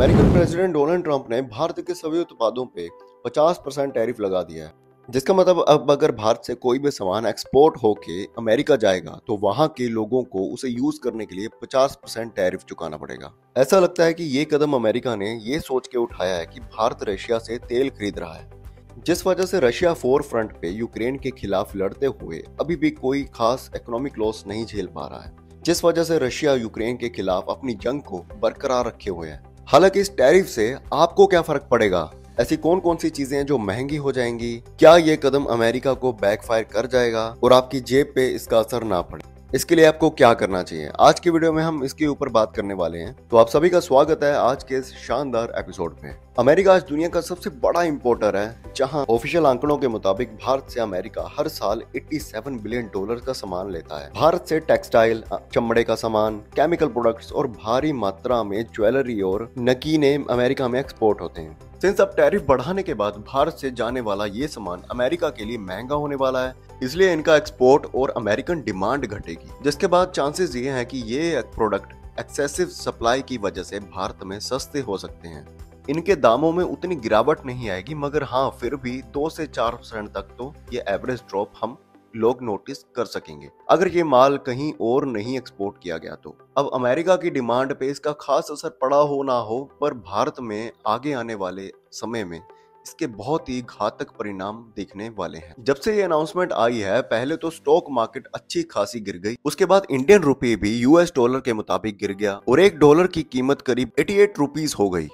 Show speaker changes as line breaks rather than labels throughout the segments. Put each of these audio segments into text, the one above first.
American president Donald Trump ने भारत के सभी उत्पादों पे 50% टैरिफ लगा दिया है। जिसका मतलब अब अगर भारत से कोई भी सामान एक्सपोर्ट होके अमेरिका जाएगा तो वहां के लोगों को उसे यूज करने के लिए 50% टैरिफ चुकाना पड़ेगा। ऐसा लगता है कि ये कदम अमेरिका ने ये सोच के उठाया है कि भारत रशिया से तेल खरीद रहा है, जिस वजह से रशिया फोर फ्रंट पे यूक्रेन के खिलाफ लड़ते हुए अभी भी कोई खास इकोनॉमिक लॉस नहीं झेल पा रहा है, जिस वजह से रशिया यूक्रेन के खिलाफ अपनी जंग को बरकरार रखे हुए है। हालांकि इस टैरिफ से आपको क्या फर्क पड़ेगा? ऐसी कौन कौन सी चीजें हैं जो महंगी हो जाएंगी? क्या ये कदम अमेरिका को बैकफायर कर जाएगा और आपकी जेब पे इसका असर ना पड़े? इसके लिए आपको क्या करना चाहिए? आज की वीडियो में हम इसके ऊपर बात करने वाले हैं। तो आप सभी का स्वागत है आज के इस शानदार एपिसोड में। अमेरिका आज दुनिया का सबसे बड़ा इंपोर्टर है, जहां ऑफिशियल आंकड़ों के मुताबिक भारत से अमेरिका हर साल 87 बिलियन डॉलर का सामान लेता है। भारत से टेक्सटाइल, चमड़े का सामान, केमिकल प्रोडक्ट्स और भारी मात्रा में ज्वेलरी और नकीने अमेरिका में एक्सपोर्ट होते हैं। सिंस अब टैरिफ बढ़ाने के बाद भारत से जाने वाला ये सामान अमेरिका के लिए महंगा होने वाला है, इसलिए इनका एक्सपोर्ट और अमेरिकन डिमांड घटेगी, जिसके बाद चांसेस ये हैं कि ये प्रोडक्ट एक्सेसिव सप्लाई की वजह से भारत में सस्ते हो सकते हैं। इनके दामों में उतनी गिरावट नहीं आएगी, मगर हाँ फिर भी 2 से 4% तक तो ये एवरेज ड्रॉप हम लोग नोटिस कर सकेंगे अगर ये माल कहीं और नहीं एक्सपोर्ट किया गया तो। अब अमेरिका की डिमांड पे इसका खास असर पड़ा हो ना हो, पर भारत में आगे आने वाले समय में इसके बहुत ही घातक परिणाम दिखने वाले हैं। जब से ये अनाउंसमेंट आई है, पहले तो स्टॉक मार्केट अच्छी खासी गिर गई, उसके बाद इंडियन रुपये भी यूएस डॉलर के मुताबिक गिर गया और $1 की कीमत करीब 88 रुपीज हो गई।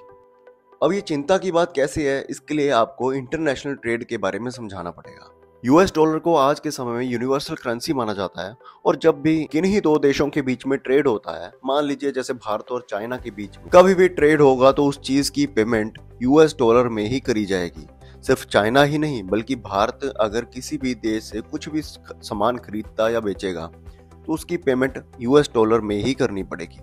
अब ये चिंता की बात कैसे है, इसके लिए आपको इंटरनेशनल ट्रेड के बारे में समझाना पड़ेगा। यूएस डॉलर को आज के समय में यूनिवर्सल करेंसी माना जाता है और जब भी किन्हीं दो देशों के बीच में ट्रेड होता है, मान लीजिए जैसे भारत और चाइना के बीच में कभी भी ट्रेड होगा, तो उस चीज की पेमेंट यूएस डॉलर में ही करी जाएगी। सिर्फ चाइना ही नहीं बल्कि भारत अगर किसी भी देश से कुछ भी सामान खरीदता या बेचेगा तो उसकी पेमेंट यूएस डॉलर में ही करनी पड़ेगी,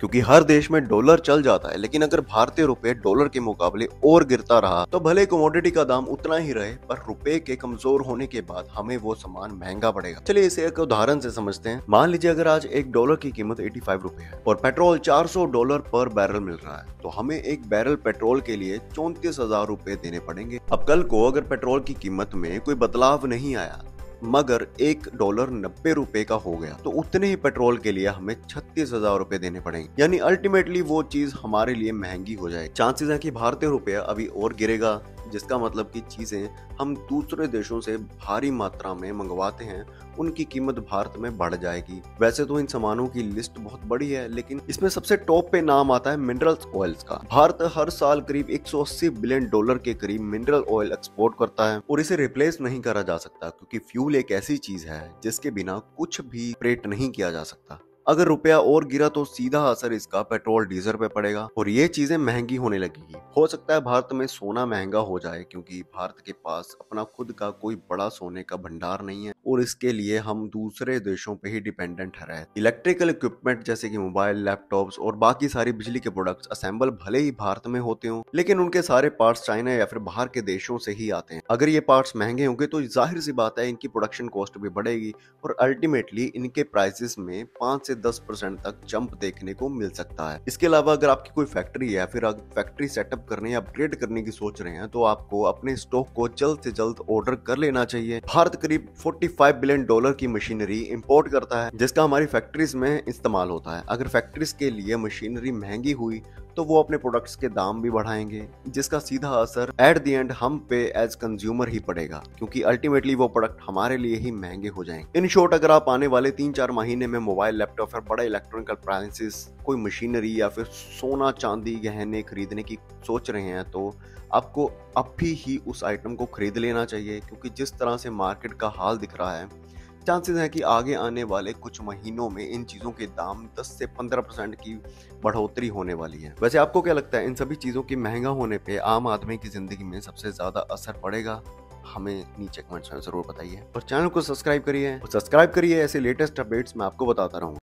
क्योंकि हर देश में डॉलर चल जाता है। लेकिन अगर भारतीय रुपए डॉलर के मुकाबले और गिरता रहा तो भले कमोडिटी का दाम उतना ही रहे, पर रुपए के कमजोर होने के बाद हमें वो सामान महंगा पड़ेगा। चलिए इसे एक उदाहरण से समझते हैं। मान लीजिए अगर आज $1 की कीमत 85 रुपए है और पेट्रोल $400 पर बैरल मिल रहा है, तो हमें एक बैरल पेट्रोल के लिए 34,000 रुपए देने पड़ेंगे। अब कल को अगर पेट्रोल की कीमत में कोई बदलाव नहीं आया मगर $1 90 रुपए का हो गया, तो उतने ही पेट्रोल के लिए हमें 36,000 रुपए देने पड़ेंगे। यानी अल्टीमेटली वो चीज हमारे लिए महंगी हो जाएगी। चांसेस है कि भारतीय रुपया अभी और गिरेगा, जिसका मतलब कि चीजें हम दूसरे देशों से भारी मात्रा में मंगवाते हैं, उनकी कीमत भारत में बढ़ जाएगी। वैसे तो इन सामानों की लिस्ट बहुत बड़ी है, लेकिन इसमें सबसे टॉप पे नाम आता है मिनरल्स ऑयल्स का। भारत हर साल करीब $180 बिलियन के करीब मिनरल ऑयल एक्सपोर्ट करता है और इसे रिप्लेस नहीं करा जा सकता, क्योंकि फ्यूल एक ऐसी चीज है जिसके बिना कुछ भी ऑपरेट नहीं किया जा सकता। अगर रुपया और गिरा तो सीधा असर इसका पेट्रोल डीजल पे पड़ेगा और ये चीजें महंगी होने लगेगी। हो सकता है भारत में सोना महंगा हो जाए, क्योंकि भारत के पास अपना खुद का कोई बड़ा सोने का भंडार नहीं है और इसके लिए हम दूसरे देशों पे ही डिपेंडेंट रहे। इलेक्ट्रिकल इक्विपमेंट जैसे कि मोबाइल, लैपटॉप्स और बाकी सारी बिजली के प्रोडक्ट्स असेंबल भले ही भारत में होते हों, लेकिन उनके सारे पार्ट्स चाइना या फिर बाहर के देशों से ही आते हैं। अगर ये पार्ट्स महंगे होंगे तो जाहिर सी बात है इनकी प्रोडक्शन कॉस्ट भी बढ़ेगी और अल्टीमेटली इनके प्राइसेस में 5 से 10% तक जंप देखने को मिल सकता है। इसके अलावा अगर आपकी कोई फैक्ट्री है, फिर फैक्ट्री सेटअप करने या अपग्रेड करने की सोच रहे हैं, तो आपको अपने स्टॉक को जल्द से जल्द ऑर्डर कर लेना चाहिए। भारत करीब $45 बिलियन की मशीनरी इंपोर्ट करता है, जिसका हमारी फैक्ट्रीज में इस्तेमाल होता है। अगर फैक्ट्रीज के लिए मशीनरी महंगी हुई तो वो अपने प्रोडक्ट्स के दाम भी बढ़ाएंगे, जिसका सीधा असर एट द एंड हम पे एज कंज्यूमर ही पड़ेगा, क्योंकि अल्टीमेटली वो प्रोडक्ट हमारे लिए ही महंगे हो जाएंगे। इन शॉर्ट, अगर आप आने वाले 3-4 महीने में मोबाइल, लैपटॉप और बड़े इलेक्ट्रॉनिकल अप्लायंसेस, कोई मशीनरी या फिर सोना चांदी गहने खरीदने की सोच रहे हैं, तो आपको अभी ही उस आइटम को खरीद लेना चाहिए, क्योंकि जिस तरह से मार्केट का हाल दिख रहा है, चांसेस है कि आगे आने वाले कुछ महीनों में इन चीज़ों के दाम 10 से 15% की बढ़ोतरी होने वाली है। वैसे आपको क्या लगता है, इन सभी चीज़ों के महंगा होने पे आम आदमी की ज़िंदगी में सबसे ज़्यादा असर पड़ेगा? हमें नीचे कमेंट्स में ज़रूर बताइए और चैनल को सब्सक्राइब करिए ऐसे लेटेस्ट अपडेट्स मैं आपको बताता रहूँगा।